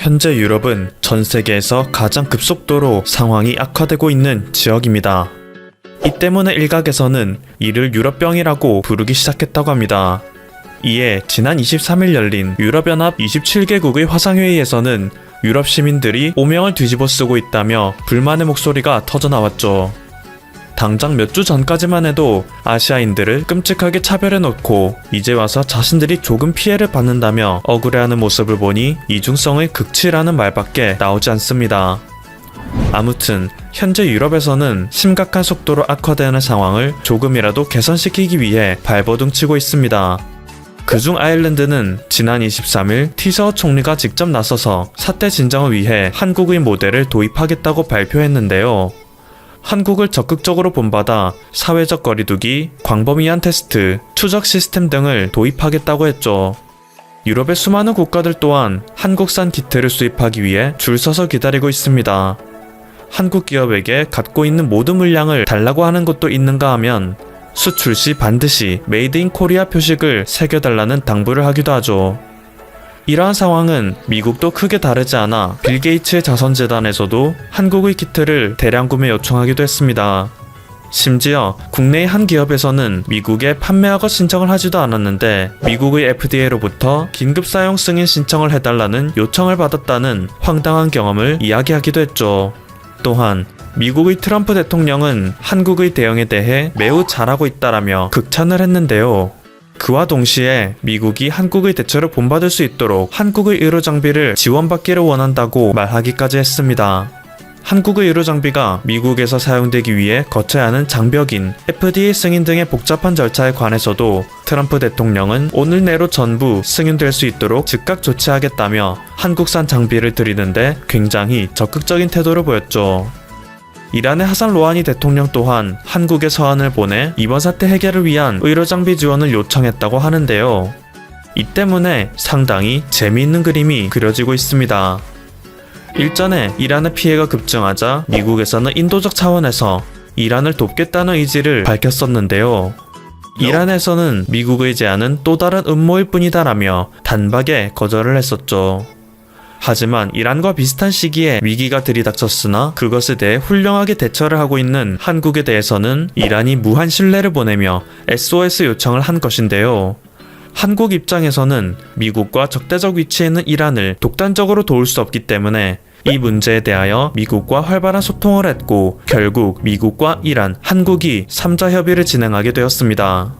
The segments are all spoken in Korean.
현재 유럽은 전 세계에서 가장 급속도로 상황이 악화되고 있는 지역입니다. 이 때문에 일각에서는 이를 유럽병이라고 부르기 시작했다고 합니다. 이에 지난 23일 열린 유럽연합 27개국의 화상회의에서는 유럽 시민들이 오명을 뒤집어 쓰고 있다며 불만의 목소리가 터져나왔죠. 당장 몇 주 전까지만 해도 아시아인들을 끔찍하게 차별해놓고 이제 와서 자신들이 조금 피해를 받는다며 억울해하는 모습을 보니 이중성의 극치라는 말밖에 나오지 않습니다. 아무튼 현재 유럽에서는 심각한 속도로 악화되는 상황을 조금이라도 개선시키기 위해 발버둥치고 있습니다. 그중 아일랜드는 지난 23일 티서 총리가 직접 나서서 사태 진정을 위해 한국의 모델을 도입하겠다고 발표했는데요. 한국을 적극적으로 본받아 사회적 거리두기, 광범위한 테스트, 추적 시스템 등을 도입하겠다고 했죠. 유럽의 수많은 국가들 또한 한국산 키트를 수입하기 위해 줄 서서 기다리고 있습니다. 한국 기업에게 갖고 있는 모든 물량을 달라고 하는 것도 있는가 하면 수출 시 반드시 메이드 인 코리아 표식을 새겨달라는 당부를 하기도 하죠. 이러한 상황은 미국도 크게 다르지 않아 빌 게이츠의 자선재단에서도 한국의 키트를 대량 구매 요청하기도 했습니다. 심지어 국내의 한 기업에서는 미국에 판매하고 신청을 하지도 않았는데 미국의 FDA로부터 긴급 사용 승인 신청을 해달라는 요청을 받았다는 황당한 경험을 이야기하기도 했죠. 또한 미국의 트럼프 대통령은 한국의 대응에 대해 매우 잘하고 있다라며 극찬을 했는데요. 그와 동시에 미국이 한국의 대처를 본받을 수 있도록 한국의 의료장비를 지원받기를 원한다고 말하기까지 했습니다. 한국의 의료장비가 미국에서 사용되기 위해 거쳐야 하는 장벽인 FDA 승인 등의 복잡한 절차에 관해서도 트럼프 대통령은 오늘 내로 전부 승인될 수 있도록 즉각 조치하겠다며 한국산 장비를 들이는데 굉장히 적극적인 태도를 보였죠. 이란의 하산 로하니 대통령 또한 한국에 서한을 보내 이번 사태 해결을 위한 의료장비 지원을 요청했다고 하는데요. 이 때문에 상당히 재미있는 그림이 그려지고 있습니다. 일전에 이란의 피해가 급증하자 미국에서는 인도적 차원에서 이란을 돕겠다는 의지를 밝혔었는데요. 이란에서는 미국의 제안은 또 다른 음모일 뿐이다라며 단박에 거절을 했었죠. 하지만 이란과 비슷한 시기에 위기가 들이닥쳤으나 그것에 대해 훌륭하게 대처를 하고 있는 한국에 대해서는 이란이 무한 신뢰를 보내며 SOS 요청을 한 것인데요. 한국 입장에서는 미국과 적대적 위치에 있는 이란을 독단적으로 도울 수 없기 때문에 이 문제에 대하여 미국과 활발한 소통을 했고 결국 미국과 이란, 한국이 3자 협의를 진행하게 되었습니다.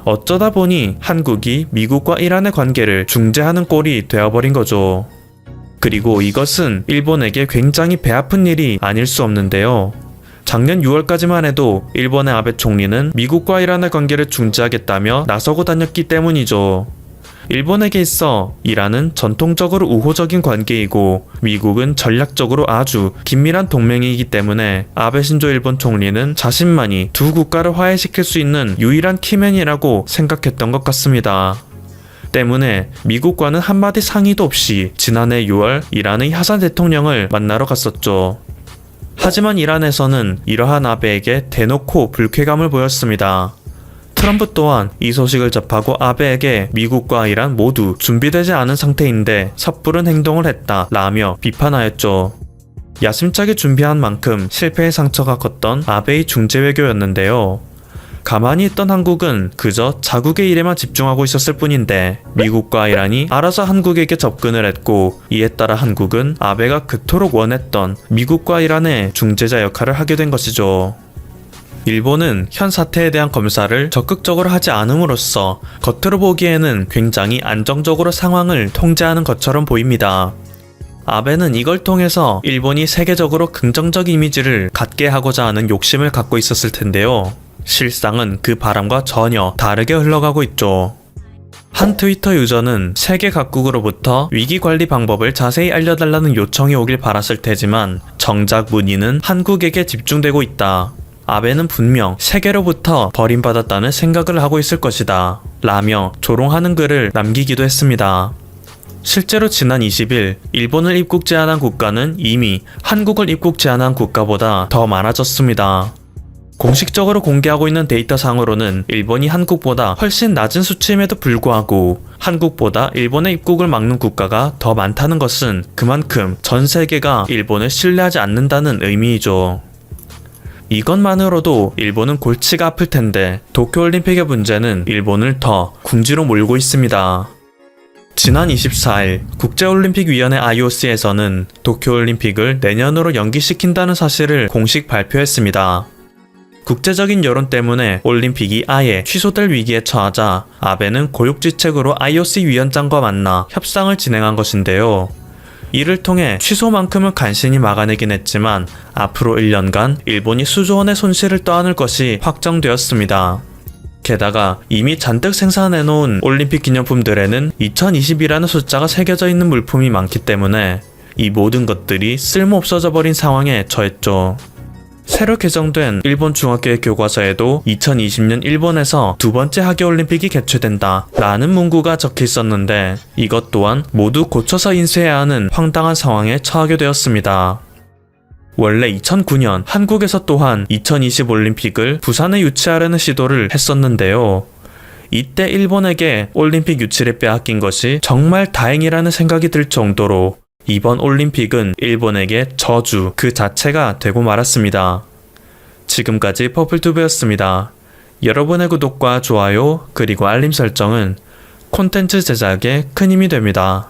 어쩌다 보니 한국이 미국과 이란의 관계를 중재하는 꼴이 되어버린 거죠. 그리고 이것은 일본에게 굉장히 배아픈 일이 아닐 수 없는데요. 작년 6월까지만 해도 일본의 아베 총리는 미국과 이란의 관계를 중재하겠다며 나서고 다녔기 때문이죠. 일본에게 있어 이란은 전통적으로 우호적인 관계이고 미국은 전략적으로 아주 긴밀한 동맹이기 때문에 아베 신조 일본 총리는 자신만이 두 국가를 화해시킬 수 있는 유일한 키맨이라고 생각했던 것 같습니다. 때문에 미국과는 한마디 상의도 없이 지난해 6월 이란의 하산 대통령을 만나러 갔었죠. 하지만 이란에서는 이러한 아베에게 대놓고 불쾌감을 보였습니다. 트럼프 또한 이 소식을 접하고 아베에게 미국과 이란 모두 준비되지 않은 상태인데 섣부른 행동을 했다 라며 비판하였죠. 야심차게 준비한 만큼 실패의 상처가 컸던 아베의 중재 외교였는데요. 가만히 있던 한국은 그저 자국의 일에만 집중하고 있었을 뿐인데 미국과 이란이 알아서 한국에게 접근을 했고 이에 따라 한국은 아베가 그토록 원했던 미국과 이란의 중재자 역할을 하게 된 것이죠. 일본은 현 사태에 대한 검사를 적극적으로 하지 않음으로써 겉으로 보기에는 굉장히 안정적으로 상황을 통제하는 것처럼 보입니다. 아베는 이걸 통해서 일본이 세계적으로 긍정적 이미지를 갖게 하고자 하는 욕심을 갖고 있었을 텐데요. 실상은 그 바람과 전혀 다르게 흘러가고 있죠. 한 트위터 유저는 세계 각국으로부터 위기 관리 방법을 자세히 알려달라는 요청이 오길 바랐을 테지만 정작 문의는 한국에게 집중되고 있다. 아베는 분명 세계로부터 버림받았다는 생각을 하고 있을 것이다. 라며 조롱하는 글을 남기기도 했습니다. 실제로 지난 20일 일본을 입국 제한한 국가는 이미 한국을 입국 제한한 국가보다 더 많아졌습니다. 공식적으로 공개하고 있는 데이터상으로는 일본이 한국보다 훨씬 낮은 수치임에도 불구하고 한국보다 일본의 입국을 막는 국가가 더 많다는 것은 그만큼 전 세계가 일본을 신뢰하지 않는다는 의미이죠. 이것만으로도 일본은 골치가 아플 텐데 도쿄올림픽의 문제는 일본을 더 궁지로 몰고 있습니다. 지난 24일 국제올림픽위원회 IOC에서는 도쿄올림픽을 내년으로 연기시킨다는 사실을 공식 발표했습니다. 국제적인 여론 때문에 올림픽이 아예 취소될 위기에 처하자 아베는 고육지책으로 IOC 위원장과 만나 협상을 진행한 것인데요. 이를 통해 취소만큼은 간신히 막아내긴 했지만 앞으로 1년간 일본이 수조 원의 손실을 떠안을 것이 확정되었습니다. 게다가 이미 잔뜩 생산해놓은 올림픽 기념품들에는 2020이라는 숫자가 새겨져 있는 물품이 많기 때문에 이 모든 것들이 쓸모없어져 버린 상황에 처했죠. 새로 개정된 일본 중학교의 교과서에도 2020년 일본에서 두 번째 하계올림픽이 개최된다 라는 문구가 적혀 있었는데 이것 또한 모두 고쳐서 인쇄해야 하는 황당한 상황에 처하게 되었습니다. 원래 2009년 한국에서 또한 2020 올림픽을 부산에 유치하려는 시도를 했었는데요. 이때 일본에게 올림픽 유치를 빼앗긴 것이 정말 다행이라는 생각이 들 정도로 이번 올림픽은 일본에게 저주 그 자체가 되고 말았습니다. 지금까지 퍼플튜브였습니다. 여러분의 구독과 좋아요 그리고 알림 설정은 콘텐츠 제작에 큰 힘이 됩니다.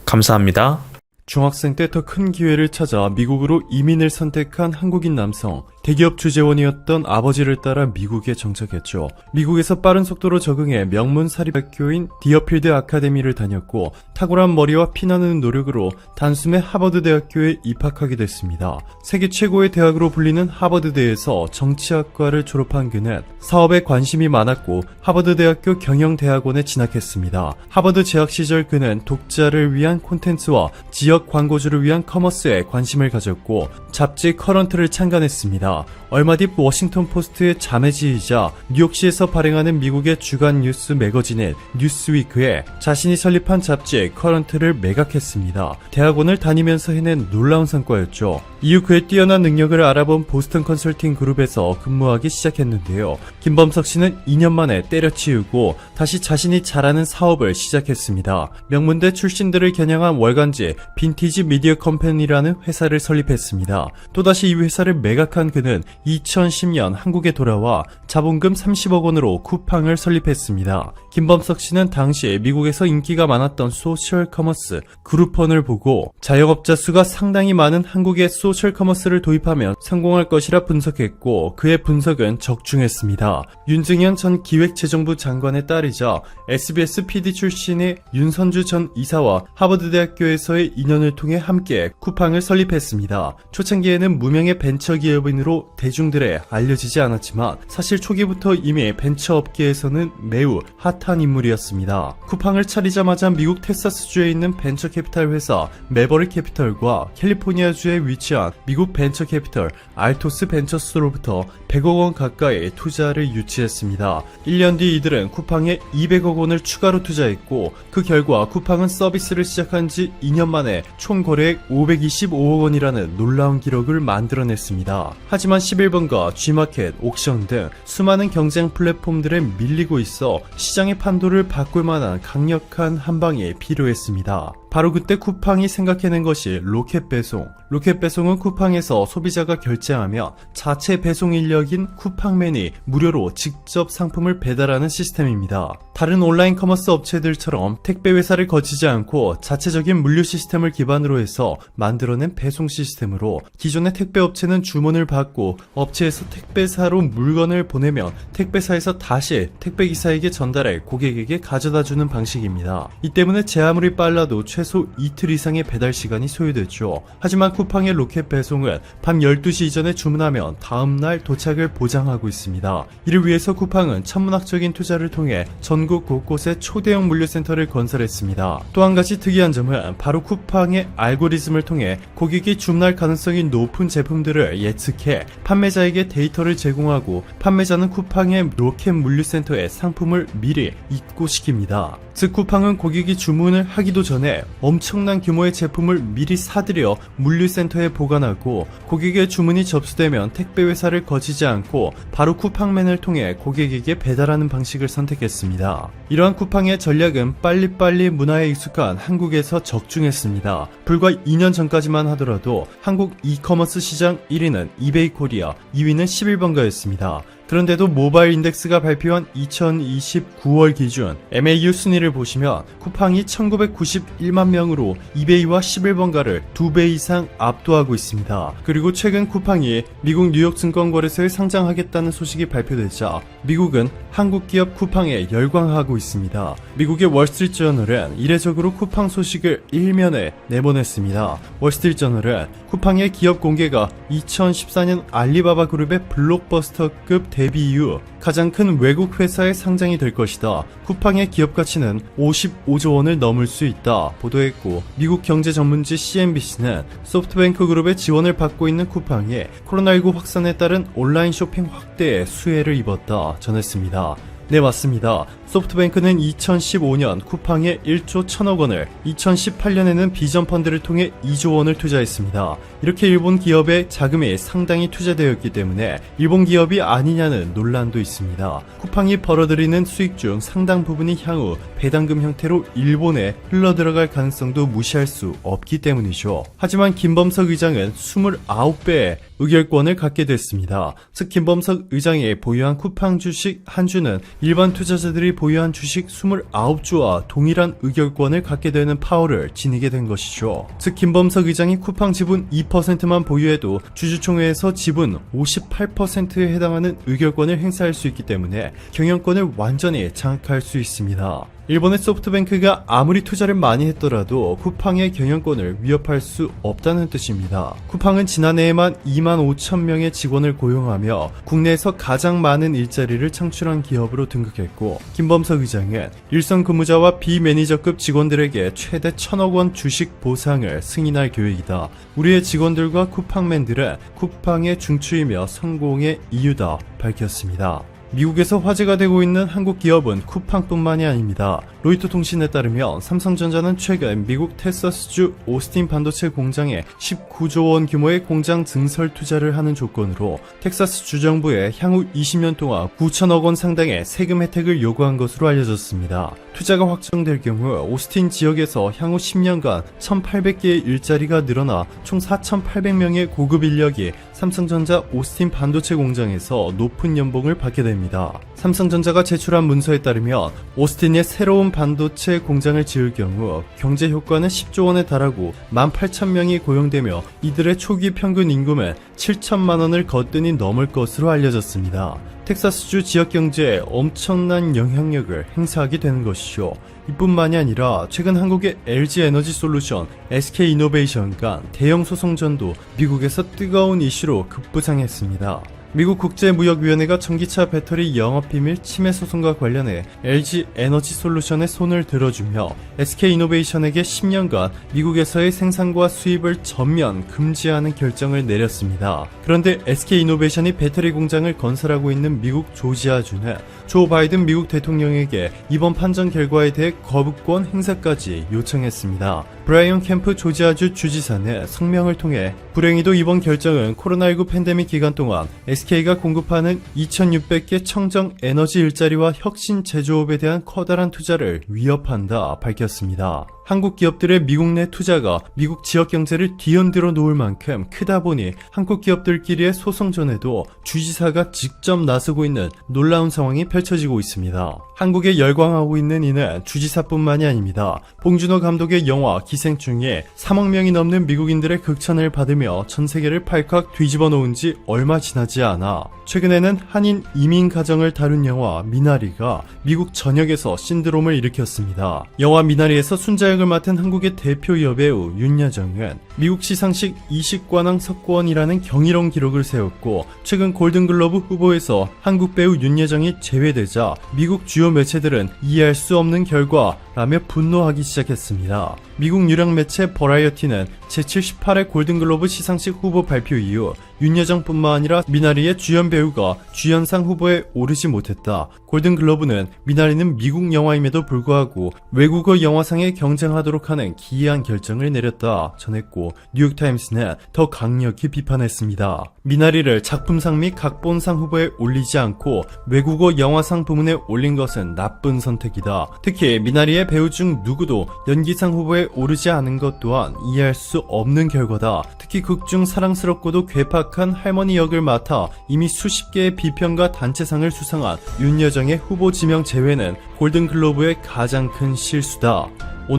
감사합니다. 중학생 때 더 큰 기회를 찾아 미국으로 이민을 선택한 한국인 남성. 대기업 주재원이었던 아버지를 따라 미국에 정착했죠. 미국에서 빠른 속도로 적응해 명문 사립학교인 디어필드 아카데미를 다녔고 탁월한 머리와 피나는 노력으로 단숨에 하버드 대학교에 입학하게 됐습니다. 세계 최고의 대학으로 불리는 하버드대에서 정치학과를 졸업한 그는 사업에 관심이 많았고 하버드 대학교 경영대학원에 진학했습니다. 하버드 재학 시절 그는 독자를 위한 콘텐츠와 지역 광고주를 위한 커머스에 관심을 가졌고 잡지 커런트를 창간했습니다. 얼마 뒤 워싱턴 포스트의 자매지이자 뉴욕시에서 발행하는 미국의 주간 뉴스 매거진인 뉴스위크에 자신이 설립한 잡지 커런트를 매각했습니다. 대학원을 다니면서 해낸 놀라운 성과였죠. 이후 그의 뛰어난 능력을 알아본 보스턴 컨설팅 그룹에서 근무하기 시작했는데요. 김범석 씨는 2년 만에 때려치우고 다시 자신이 잘하는 사업을 시작했습니다. 명문대 출신들을 겨냥한 월간지 빈티지 미디어 컴퍼니라는 회사를 설립했습니다. 또다시 이 회사를 매각한 그는 2010년 한국에 돌아와 자본금 30억 원으로 쿠팡을 설립했습니다. 김범석 씨는 당시 미국에서 인기가 많았던 소셜 커머스 그룹펀을 보고 자영업자 수가 상당히 많은 한국의 소셜 커머스를 도입하면 성공할 것이라 분석했고 그의 분석은 적중했습니다. 윤증현 전 기획재정부 장관의 딸이자 SBS PD 출신의 윤선주 전 이사와 하버드대학교에서의 인연을 통해 함께 쿠팡을 설립했습니다. 초창기에는 무명의 벤처 기업인으로 대중들에 알려지지 않았지만 사실 초기부터 이미 벤처업계에서는 매우 핫한 인물이었습니다. 쿠팡을 차리자마자 미국 텍사스주에 있는 벤처 캐피탈 회사 매버릭 캐피털과 캘리포니아주에 위치한 미국 벤처 캐피털 알토스 벤처스로부터 100억 원 가까이 투자를 유치했습니다. 1년 뒤 이들은 쿠팡에 200억 원을 추가로 투자했고 그 결과 쿠팡은 서비스를 시작한 지 2년 만에 총 거래액 525억 원이라는 놀라운 기록을 만들어냈습니다. 하지만 11번가 G마켓, 옥션 등 수많은 경쟁 플랫폼들에 밀리고 있어 시장의 판도를 바꿀 만한 강력한 한방이 필요했습니다. 바로 그때 쿠팡이 생각해낸 것이 로켓 배송. 로켓 배송은 쿠팡에서 소비자가 결제하면 자체 배송 인력인 쿠팡맨이 무료로 직접 상품을 배달하는 시스템입니다. 다른 온라인 커머스 업체들처럼 택배 회사를 거치지 않고 자체적인 물류 시스템을 기반으로 해서 만들어낸 배송 시스템으로 기존의 택배 업체는 주문을 받고 업체에서 택배사로 물건을 보내면 택배사에서 다시 택배기사에게 전달해 고객에게 가져다주는 방식입니다. 이 때문에 제 아무리 빨라도 최소 이틀 이상의 배달 시간이 소요됐죠. 하지만 쿠팡의 로켓 배송은 밤 12시 이전에 주문하면 다음날 도착을 보장하고 있습니다. 이를 위해서 쿠팡은 천문학적인 투자를 통해 전국 곳곳에 초대형 물류센터를 건설했습니다. 또 한 가지 특이한 점은 바로 쿠팡의 알고리즘을 통해 고객이 주문할 가능성이 높은 제품들을 예측해 판매자에게 데이터를 제공하고 판매자는 쿠팡의 로켓 물류센터에 상품을 미리 입고시킵니다. 즉 쿠팡은 고객이 주문을 하기도 전에 엄청난 규모의 제품을 미리 사들여 물류센터에 보관하고 고객의 주문이 접수되면 택배회사를 거치지 않고 바로 쿠팡맨을 통해 고객에게 배달하는 방식을 선택했습니다. 이러한 쿠팡의 전략은 빨리빨리 문화에 익숙한 한국에서 적중했습니다. 불과 2년 전까지만 하더라도 한국 이커머스 시장 1위는 이베이 코리아, 2위는 11번가였습니다. 그런데도 모바일 인덱스가 발표한 2020 9월 기준 MAU 순위를 보시면 쿠팡이 1991만 명으로 이베이와 11번가를 2배 이상 압도하고 있습니다. 그리고 최근 쿠팡이 미국 뉴욕 증권거래소에 상장하겠다는 소식이 발표되자 미국은 한국 기업 쿠팡에 열광하고 있습니다. 미국의 월스트리트저널은 이례적으로 쿠팡 소식을 일면에 내보냈습니다. 월스트리트저널은 쿠팡의 기업 공개가 2014년 알리바바 그룹의 블록버스터급 데뷔 이후 가장 큰 외국 회사의 상장이 될 것이다. 쿠팡의 기업 가치는 55조 원을 넘을 수 있다 보도했고, 미국 경제 전문지 CNBC는 소프트뱅크 그룹의 지원을 받고 있는 쿠팡이 코로나19 확산에 따른 온라인 쇼핑 확대에 수혜를 입었다 전했습니다. 네, 맞습니다. 소프트뱅크는 2015년 쿠팡에 1조 1000억 원을, 2018년에는 비전 펀드를 통해 2조 원을 투자했습니다. 이렇게 일본 기업의 자금이 상당히 투자되었기 때문에 일본 기업이 아니냐는 논란도 있습니다. 쿠팡이 벌어들이는 수익 중 상당 부분이 향후 배당금 형태로 일본에 흘러들어갈 가능성도 무시할 수 없기 때문이죠. 하지만 김범석 의장은 29배의 의결권을 갖게 됐습니다. 즉 김범석 의장이 보유한 쿠팡 주식 한 주는 일반 투자자들이 보유한 주식 29주와 동일한 의결권을 갖게 되는 파워를 지니게 된 것이죠. 즉 김범석 의장이 쿠팡 지분 2%만 보유해도 주주총회에서 지분 58%에 해당하는 의결권을 행사할 수 있기 때문에 경영권을 완전히 장악할 수 있습니다. 일본의 소프트뱅크가 아무리 투자를 많이 했더라도 쿠팡의 경영권을 위협할 수 없다는 뜻입니다. 쿠팡은 지난해에만 2만 5천 명의 직원을 고용하며 국내에서 가장 많은 일자리를 창출한 기업으로 등극했고, 김범석 의장은 일선 근무자와 비매니저급 직원들에게 최대 1,000억 원 주식 보상을 승인할 계획이다. 우리의 직원들과 쿠팡맨들은 쿠팡의 중추이며 성공의 이유다 밝혔습니다. 미국에서 화제가 되고 있는 한국 기업은 쿠팡뿐만이 아닙니다. 로이터 통신에 따르면 삼성전자는 최근 미국 텍사스주 오스틴 반도체 공장에 19조 원 규모의 공장 증설 투자를 하는 조건으로 텍사스 주정부에 향후 20년 동안 9천억 원 상당의 세금 혜택을 요구한 것으로 알려졌습니다. 투자가 확정될 경우 오스틴 지역에서 향후 10년간 1,800개의 일자리가 늘어나 총 4,800명의 고급 인력이 삼성전자 오스틴 반도체 공장에서 높은 연봉을 받게 됩니다. 삼성전자가 제출한 문서에 따르면 오스틴에 새로운 반도체 공장을 지을 경우 경제 효과는 10조 원에 달하고 18,000명이 고용되며 이들의 초기 평균 임금은 7천만 원을 거뜬히 넘을 것으로 알려졌습니다. 텍사스주 지역 경제에 엄청난 영향력을 행사하게 되는 것이죠. 이뿐만이 아니라 최근 한국의 LG에너지솔루션, SK이노베이션 간 대형 소송전도 미국에서 뜨거운 이슈로 급부상했습니다. 미국 국제무역위원회가 전기차 배터리 영업비밀 침해 소송과 관련해 LG에너지솔루션의 손을 들어주며 SK이노베이션에게 10년간 미국에서의 생산과 수입을 전면 금지하는 결정을 내렸습니다. 그런데 SK이노베이션이 배터리 공장을 건설하고 있는 미국 조지아주는 조 바이든 미국 대통령에게 이번 판정 결과에 대해 거부권 행사까지 요청했습니다. 브라이언 캠프 조지아주 주지사는 성명을 통해 불행히도 이번 결정은 코로나19 팬데믹 기간 동안 SK가 공급하는 2,600개 청정 에너지 일자리와 혁신 제조업에 대한 커다란 투자를 위협한다 밝혔습니다. 한국 기업들의 미국 내 투자가 미국 지역 경제를 뒤흔들어 놓을 만큼 크다 보니 한국 기업들끼리의 소송전에도 주지사가 직접 나서고 있는 놀라운 상황이 펼쳐지고 있습니다. 한국에 열광하고 있는 이는 주지사뿐만이 아닙니다. 봉준호 감독의 영화 기생충에 3억 명이 넘는 미국인들의 극찬을 받으며 전 세계를 팔칵 뒤집어 놓은 지 얼마 지나지 않아 최근에는 한인 이민 가정을 다룬 영화 미나리가 미국 전역에서 신드롬을 일으켰습니다. 영화 미나리에서 순자 역을 맡은 한국의 대표 여배우 윤여정은 미국 시상식 이식관왕 석권이라는 경이로운 기록을 세웠고, 최근 골든글러브 후보에서 한국 배우 윤여정이 제외되자 미국 주요 매체들은 이해할 수 없는 결과, 라며 분노하기 시작했습니다. 미국 유력 매체 버라이어티는 제78회 골든글로브 시상식 후보 발표 이후 윤여정뿐만 아니라 미나리의 주연 배우가 주연상 후보에 오르지 못했다. 골든글로브는 미나리는 미국 영화임에도 불구하고 외국어 영화상에 경쟁하도록 하는 기이한 결정을 내렸다 전했고, 뉴욕타임스는 더 강력히 비판했습니다. 미나리를 작품상 및 각본상 후보에 올리지 않고 외국어 영화상 부문에 올린 것은 나쁜 선택이다. 특히 미나리의 배우 중 누구도 연기상 후보에 오르지 않은 것 또한 이해할 수 없는 결과다. 특히 극중 사랑스럽고도 괴팍한 할머니 역을 맡아 이미 수십 개의 비평가 단체상을 수상한 윤여정의 후보 지명 제외는 골든글로브의 가장 큰 실수다.